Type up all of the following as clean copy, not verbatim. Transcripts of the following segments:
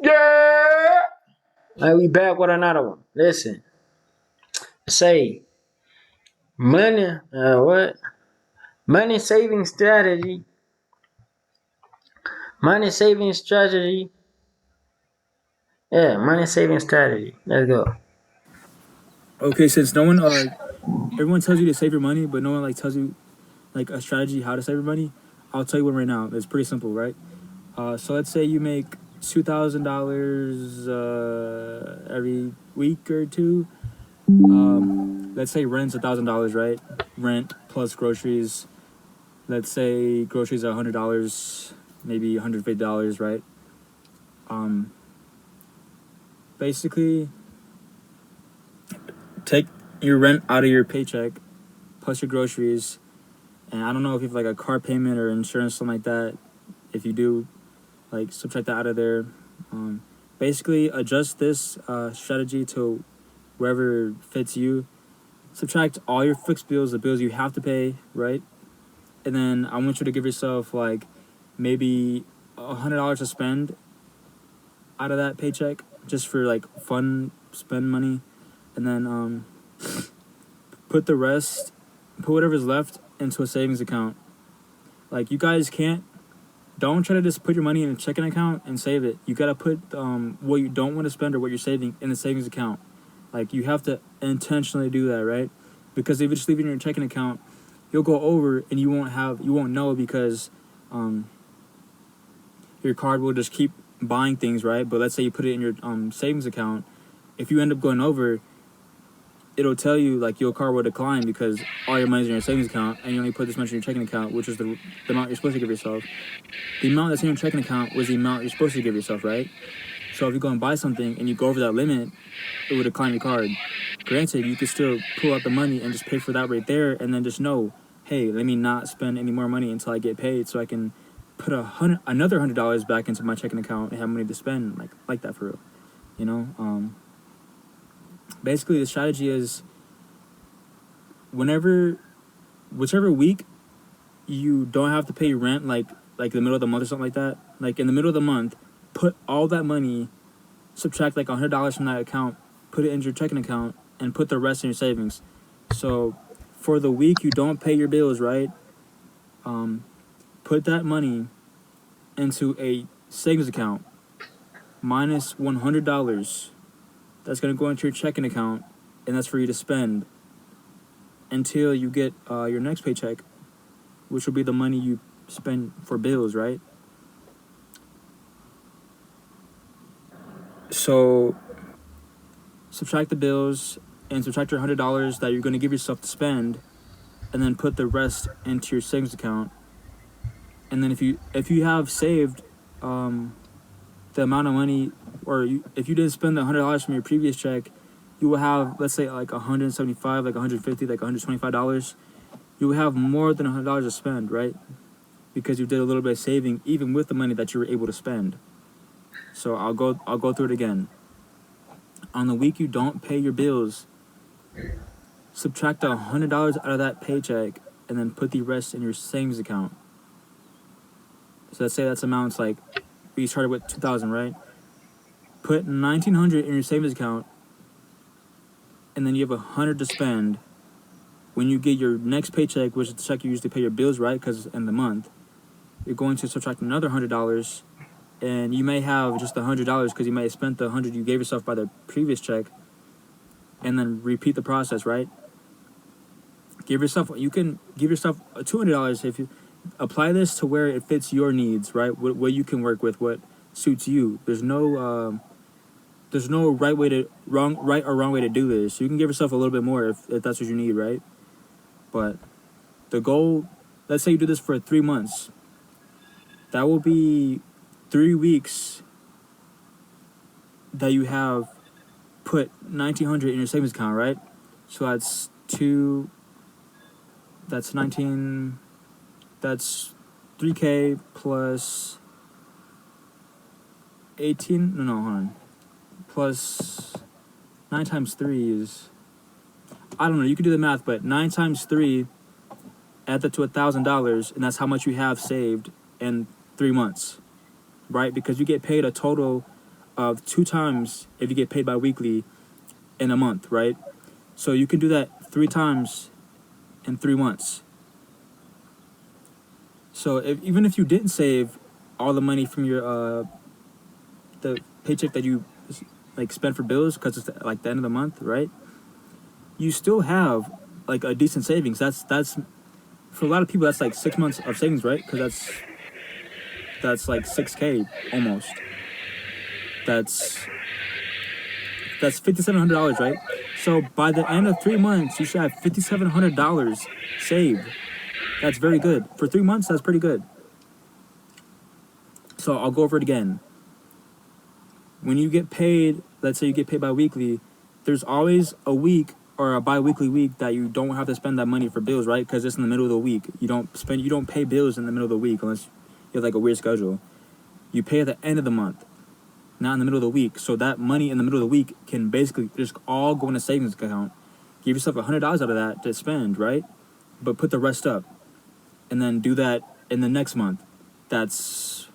Yeah. Like we back with another one. Listen, say money. What? Money saving strategy. Money saving strategy. Yeah, money saving strategy. Let's go. Okay, since no one, everyone tells you to save your money, but no one like tells you like a strategy how to save your money. I'll tell you one right now. It's pretty simple, right? So let's say you make $2,000 every week or two. Let's say rent's $1,000, right? Rent plus groceries. Let's say groceries are $100, maybe $150, right? Um, Basically, take your rent out of your paycheck plus your groceries. And I don't know if you have like a car payment or insurance, something like that. If you do, like subtract that out of there. Um, Basically, adjust this strategy to wherever fits you. Subtract all your fixed bills, the bills you have to pay, right? And then I want you to give yourself like maybe $100 to spend out of that paycheck, just for like fun spend money, and then put the rest, put whatever's left into a savings account. Like you guys can't, don't try to just put your money in a checking account and save it. You gotta put what you don't want to spend or what you're saving in the savings account. Like you have to intentionally do that, right? Because if you just leave it in your checking account, you'll go over and you won't know because um, your card will just keep buying things, right? But let's say you put it in your savings account. If you end up going over, it'll tell you like your card will decline because all your money's in your savings account and you only put this much in your checking account, which is the amount you're supposed to give yourself. The amount that's in your checking account was the amount you're supposed to give yourself, right? So if you go and buy something and you go over that limit, it would decline your card. Granted, you could still pull out the money and just pay for that right there, and then just know, hey, let me not spend any more money until I get paid, so I can put another $100 back into my checking account and have money to spend like that for real. You know, basically the strategy is whenever, whichever week you don't have to pay rent, like the middle of the month or something like that. Like in the middle of the month, put all that money, subtract like $100 from that account, put it into your checking account, and put the rest in your savings. So for the week you don't pay your bills, right? Put that money into a savings account minus $100. That's gonna go into your checking account, and that's for you to spend until you get your next paycheck, which will be the money you spend for bills, right? So subtract the bills and subtract your $100 that you're going to give yourself to spend, and then put the rest into your savings account. And then if you have saved the amount of money, or if you didn't spend the $100 from your previous check, you will have, let's say, like 175, like 150, like $125. You will have more than $100 to spend, right? Because you did a little bit of saving, even with the money that you were able to spend. So I'll go through it again. On the week you don't pay your bills, subtract $100 out of that paycheck, and then put the rest in your savings account. So let's say that's amounts like we started with 2,000, right? Put 1,900 in your savings account, and then you have 100 to spend. When you get your next paycheck, which is the check you use to pay your bills, right? Because in the month, you're going to subtract another $100, and you may have just $100 because you may have spent the 100 you gave yourself by the previous check, and then repeat the process, right? You can give yourself $200 if you apply this to where it fits your needs, right? What you can work with, what suits you. There's no right or wrong way to do this. You can give yourself a little bit more if that's what you need, right? But the goal, let's say you do this for 3 months, that will be 3 weeks that you have put 1,900 in your savings account, right? So that's 19, that's 3K plus 18, no, hold on, plus 9 times 3 is, I don't know, you can do the math, but 9 times 3, add that to $1,000, and that's how much you have saved in 3 months, right? Because you get paid a total two times if you get paid bi-weekly in a month, right? So you can do that 3 times in 3 months. So even if you didn't save all the money from your the paycheck that you like spend for bills because it's like the end of the month, right? You still have like a decent savings. That's for a lot of people that's like 6 months of savings, right? Because that's like 6K almost. That's $5,700, right? So by the end of 3 months, you should have $5,700 saved. That's very good for 3 months. That's pretty good. So I'll go over it again. When you get paid, let's say you get paid bi-weekly, there's always a week or a bi-weekly week that you don't have to spend that money for bills, right? Because it's in the middle of the week. You don't pay bills in the middle of the week unless you have like a weird schedule. You pay at the end of the month, not in the middle of the week. So that money in the middle of the week can basically just all go in a savings account. Give yourself $100 out of that to spend, right? But put the rest up, and then do that in the next month. That's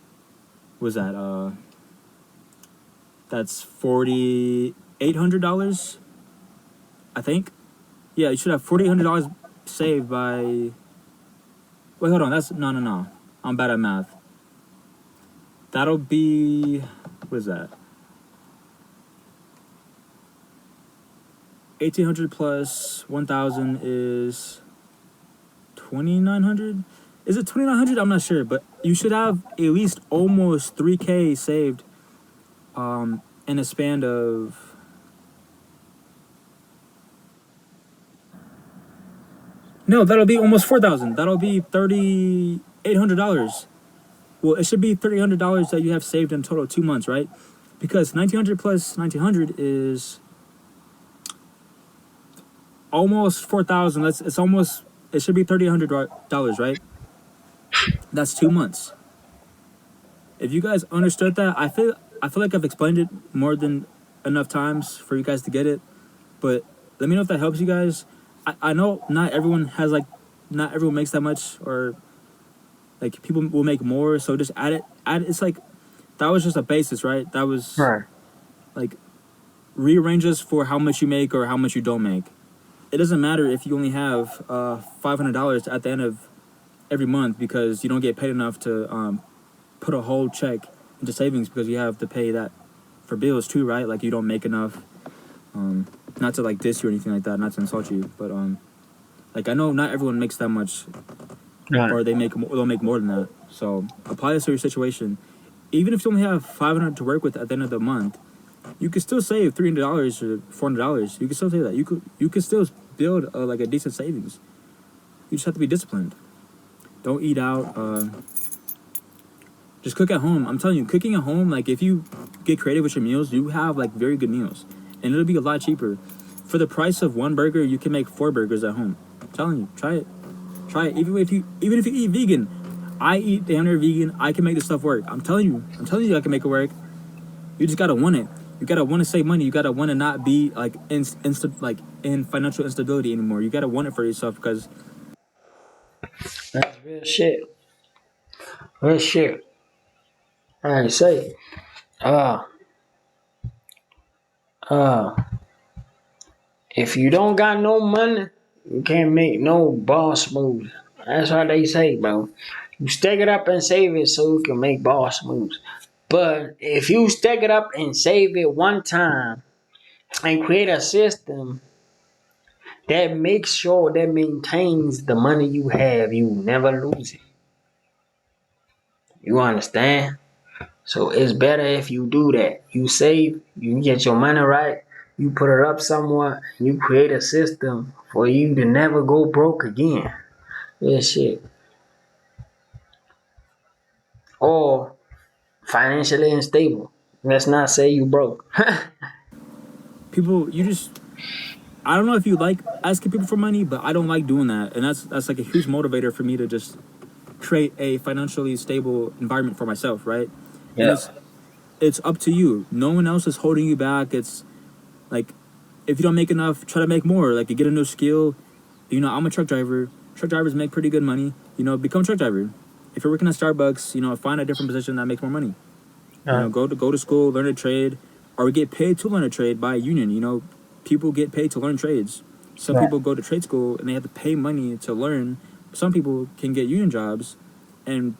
that's $4,800, I think. Yeah, you should have $4,800 saved by. Wait, hold on. That's no. I'm bad at math. That'll be, what is that? 1,800 plus 1,000 is 2,900. Is it 2,900? I'm not sure, but you should have at least almost 3K saved in a span of. No, that'll be almost 4,000. That'll be $3,800. Well, it should be $3,800 that you have saved in total 2 months, right? Because 1,900 plus 1,900 is almost 4,000. It should be $3,800, right? That's 2 months. If you guys understood that, I feel like I've explained it more than enough times for you guys to get it. But let me know if that helps you guys. I know not everyone makes that much, or like people will make more. So just add it. It's like that was just a basis, right? That was Right. like rearranges for how much you make or how much you don't make. It doesn't matter if you only have $500 at the end of every month because you don't get paid enough to put a whole check into savings because you have to pay that for bills too, right? Like you don't make enough. Not to like diss you or anything like that, not to insult you, but like I know not everyone makes that much, Right. or they'll make more than that. So apply this to your situation. Even if you only have $500 to work with at the end of the month, you could still save $300 or $400. You can still save that. You could still build like a decent savings. You just have to be disciplined. Don't eat out. Just cook at home. I'm telling you, cooking at home, like if you get creative with your meals, you have like very good meals, and it'll be a lot cheaper. For the price of one burger, you can make 4 burgers at home. I'm telling you, try it. Even if you eat vegan, I eat damn near vegan. I can make this stuff work. I'm telling you, I can make it work. You just gotta want it. You gotta want to save money. You gotta want to not be like in financial instability anymore. You gotta want it for yourself because That's real shit. Real shit. I say, uh, uh, if you don't got no money, you can't make no boss moves. That's what they say, bro. You stack it up and save it so you can make boss moves. But if you stack it up and save it one time and create a system that makes sure that maintains the money you have, you never lose it. You understand? So it's better if you do that. You save, you get your money right, you put it up somewhere, you create a system for you to never go broke again. Yeah, shit. Or financially unstable. Let's not say you broke. people, I don't know if you like asking people for money, but I don't like doing that, and that's like a huge motivator for me to just create a financially stable environment for myself, right? And Yeah. it's up to you. No one else is holding you back. It's like if you don't make enough, try to make more. Like you get a new skill. I'm a truck driver. Truck drivers make pretty good money. Become a truck driver. If you're working at Starbucks, find a different position that makes more money. Go to school, learn a trade, or get paid to learn a trade by a union. People get paid to learn trades. Some Right. people go to trade school and they have to pay money to learn. Some people can get union jobs and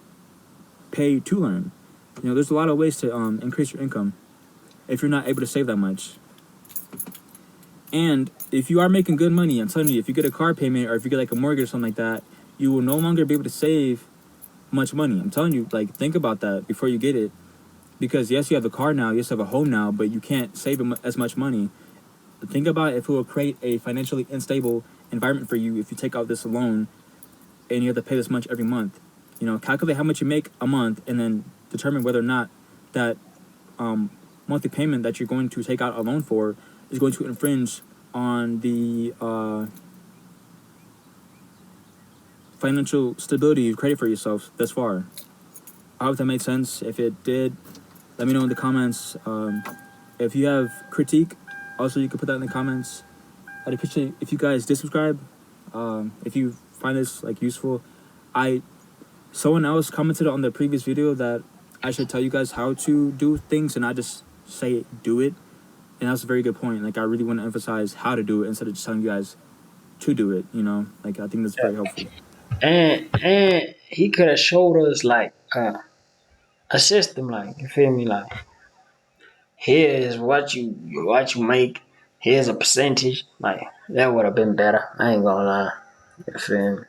pay to learn. There's a lot of ways to increase your income if you're not able to save that much. And if you are making good money, I'm telling you, if you get a car payment or if you get like a mortgage or something like that, you will no longer be able to save much money. I'm telling you, like, think about that before you get it. Because yes, you have a car now, yes, you have a home now, but you can't save as much money. Think about if it will create a financially unstable environment for you if you take out this loan and you have to pay this much every month. Calculate how much you make a month and then determine whether or not that monthly payment that you're going to take out a loan for is going to infringe on the financial stability you've created for yourself thus far. I hope that made sense. If it did, let me know in the comments. If you have critique, also you can put that in the comments. I'd appreciate if you guys did subscribe. If you find this like useful, someone else commented on the previous video that I should tell you guys how to do things and I just say do it. And that's a very good point. Like, I really want to emphasize how to do it instead of just telling you guys to do it. Like, I think that's very helpful. And he could have showed us like a system, like you feel me, like here is what you make. Here's a percentage. Like that would have been better. I ain't gonna lie. You feel me?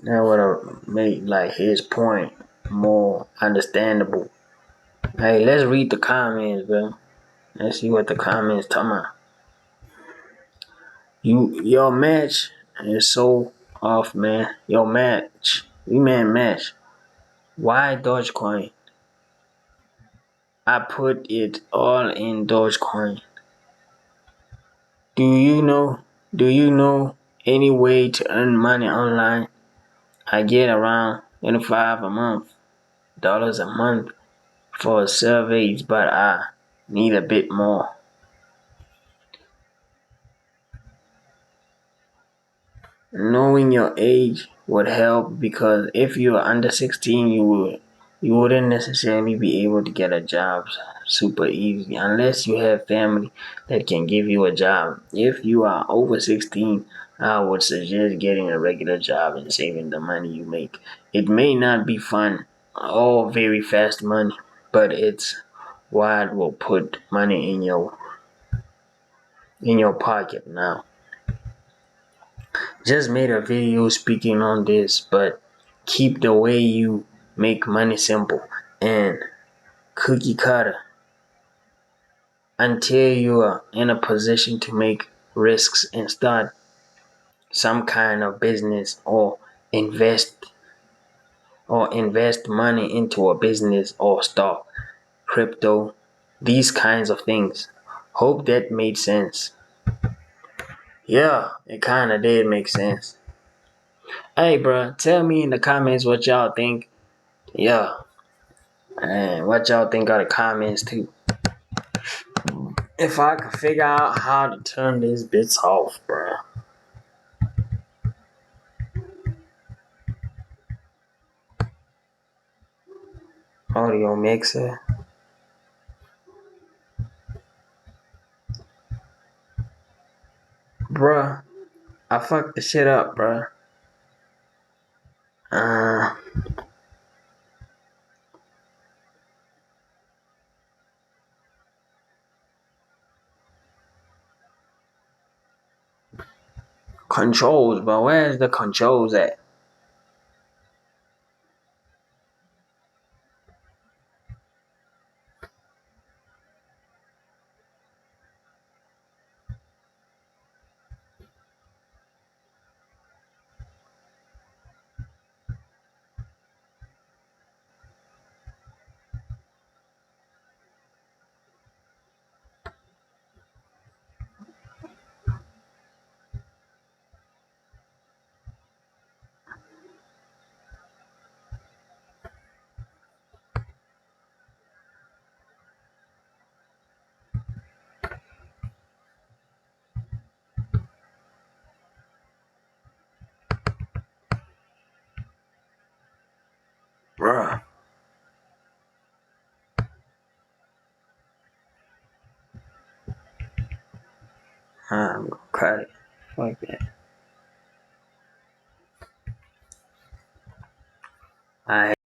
That would have made like his point more understandable. Hey, let's read the comments, bro. Let's see what the comments talking about. Your match is so off, man. Your match. You man match. Why Dogecoin? I put it all in Dogecoin. Do you know? Do you know any way to earn money online? I get around 25 a month, dollars a month for surveys, but I need a bit more. Knowing your age would help because if you are under 16, you wouldn't necessarily be able to get a job super easy unless you have family that can give you a job. If you are over 16, I would suggest getting a regular job and saving the money you make. It may not be fun or very fast money, but it's what will put money in your pocket now. Just made a video speaking on this, but keep the way you make money simple and cookie cutter until you are in a position to make risks and start some kind of business invest invest money into a business or stock, crypto, these kinds of things. Hope that made sense. Yeah, it kind of did make sense. Hey, bro, tell me in the comments what y'all think. Yeah, and what y'all think of the comments too. If I could figure out how to turn these bits off, bruh. Audio mixer. Bruh, I fucked the shit up, bruh. Uh, controls, bro. Where's the controls at? I'm gonna cut it. Fuck that. I